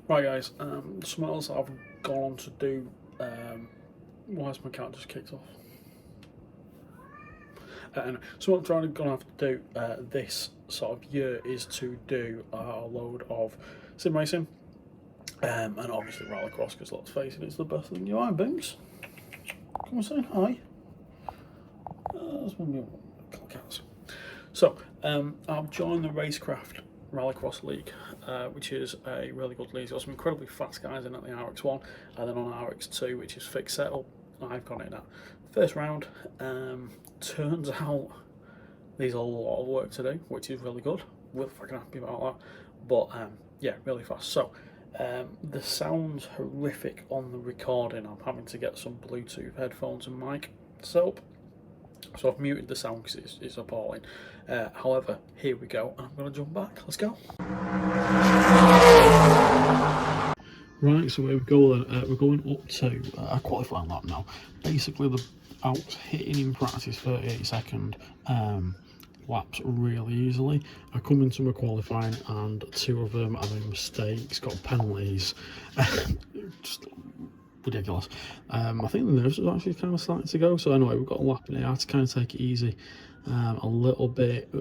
Right guys, something else I've gone on to do, why has my cat just kicked off? Anyway, so what I'm trying to gonna have to do this sort of year is to do a load of sim racing, and obviously Rallycross, because let's face it, it's the best thing you are, Binks. Come on, say hi. That's one of my cats. So, I've joined the Racecraft Rallycross League, which is a really good league. It's got some incredibly fast guys in at the RX1, and then on RX2, which is fixed setup, I've gone in at first round. Turns out there's a lot of work to do, which is really good. We're fucking happy about that. But yeah, really fast. So the sound's horrific on the recording. I'm having to get some Bluetooth headphones and mic set up. So I've muted the sound because it's appalling. However, here we go, and I'm going to jump back. Let's go. Right, so here we go then. We're going up to a qualifying lap now. Basically, I was hitting in practice 38-second laps really easily. I come into my qualifying and two of them I made mistakes, got penalties. Just ridiculous. I think the nerves are actually kind of starting to go. So anyway, we've got a lap in here. I had to kind of take it easy a little bit,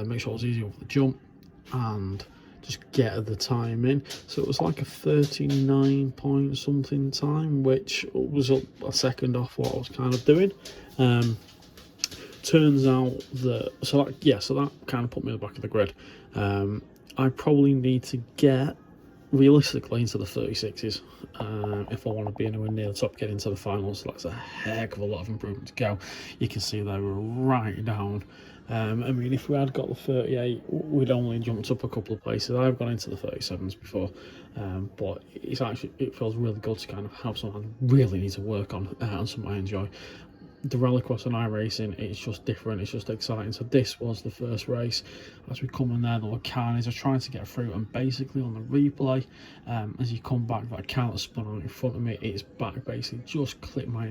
make sure it was easy over the jump and just get the time in. So it was like a 39 point something time, which was a second off what I was kind of doing. Turns out that that kind of put me at the back of the grid. I probably need to get realistically into the 36s if I want to be anywhere near the top, get into the finals. So that's a heck of a lot of improvement to go. You can see they were right down. I mean, if we had got the 38, we'd only jumped up a couple of places. I've gone into the 37s before, but it feels really good to kind of have something I really need to work on and something I enjoy. The Rallycross and iRacing, it's just different, it's just exciting. So this was the first race. As we come in there, the Carnage are trying to get through, and basically on the replay, as you come back, that car that spun out in front of me, it's back basically just clipped my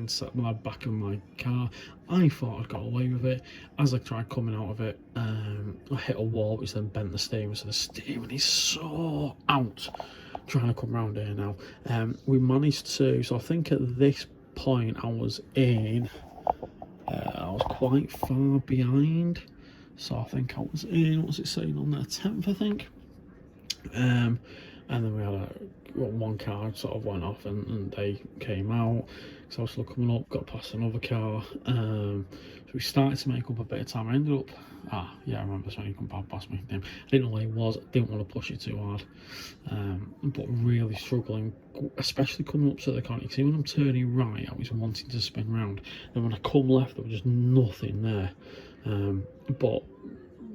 back of my car. I thought I'd got away with it. As I tried coming out of it, I hit a wall which then bent the steering, so the steering is so out trying to come round here now. We managed to, so I think at this point I was quite far behind, so I think I was in, what's it saying on there, 10th I think. And then we had one car sort of went off and they came out, so I was still coming up, got past another car. So we started to make up a bit of time. I ended up, I remember when you come past me. I didn't know where he was, didn't want to push it too hard, but really struggling, especially coming up to the corner. You see, when I'm turning right, I was wanting to spin round, and when I come left, there was just nothing there. But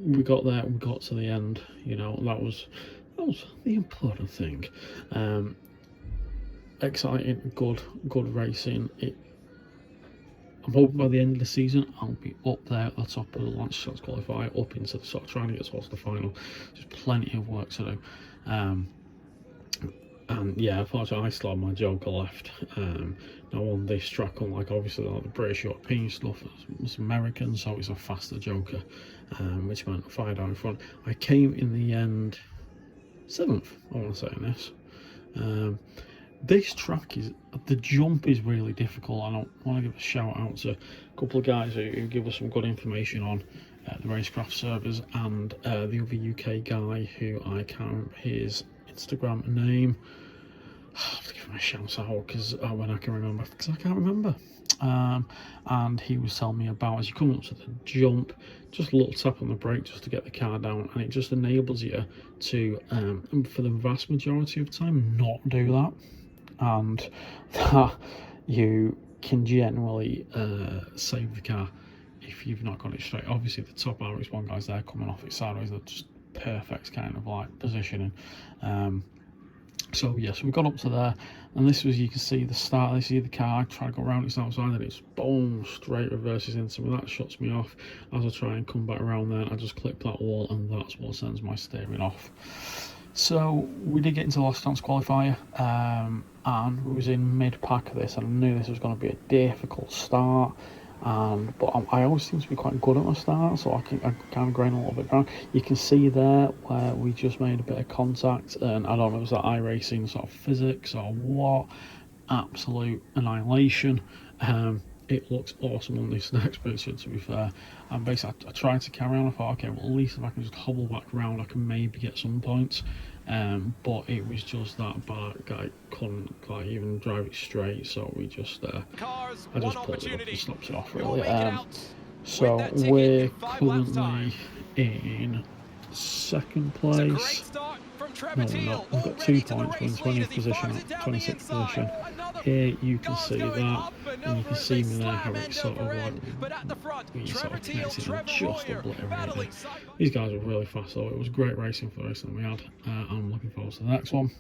we got there, we got to the end. You know, that was the important thing. Exciting, good racing. I'm hoping by the end of the season I'll be up there at the top of the launch shots qualifier, up into the sort of trying to get towards the final. There's plenty of work to do. And yeah, unfortunately I still have my Joker left. Now on this track, unlike obviously like the British European stuff, it's American, so it's a faster Joker, which meant 5 down in front. I came in the end 7th, I want to say, in this. This track the jump is really difficult. I want to give a shout out to a couple of guys who give us some good information on the Racecraft servers, and the other UK guy who I can't remember his Instagram name. I'll have to give him a shout out because when I can remember, because I can't remember. And he was telling me about, as you come up to the jump, just a little tap on the brake just to get the car down, and it just enables you to, for the vast majority of the time, not do that, and that you can generally save the car if you've not got it straight. Obviously the top RX1 guys there coming off it sideways, they're just perfect kind of like positioning. So yes, we got up to there, and this was, you can see the start. You see the car try to go around its outside, and it's boom, straight reverses into me. That shuts me off. As I try and come back around there, I just clip that wall, and that's what sends my steering off. So we did get into the last chance qualifier, and we was in mid-pack of this, and I knew this was going to be a difficult start. But I always seem to be quite good at the start, so I kind of gain a little bit ground. You can see there where we just made a bit of contact, and I don't know if it was that iRacing sort of physics or what, absolute annihilation. It looks awesome on this next picture, to be fair. And basically, I tried to carry on. I thought, okay, well, at least if I can just hobble back around, I can maybe get some points. But it was just that bad guy couldn't like even drive it straight, so we just I just pulled it up and stopped it off really. So we're currently in second place. No, we're not. We've got 2 points. We're in 20th position, 26th position. Here you can see that, and you can see me there how it's sort of like we sort of connected and just obliterated. These guys were really fast, though. It was great racing for us that we had. I'm looking forward to the next one.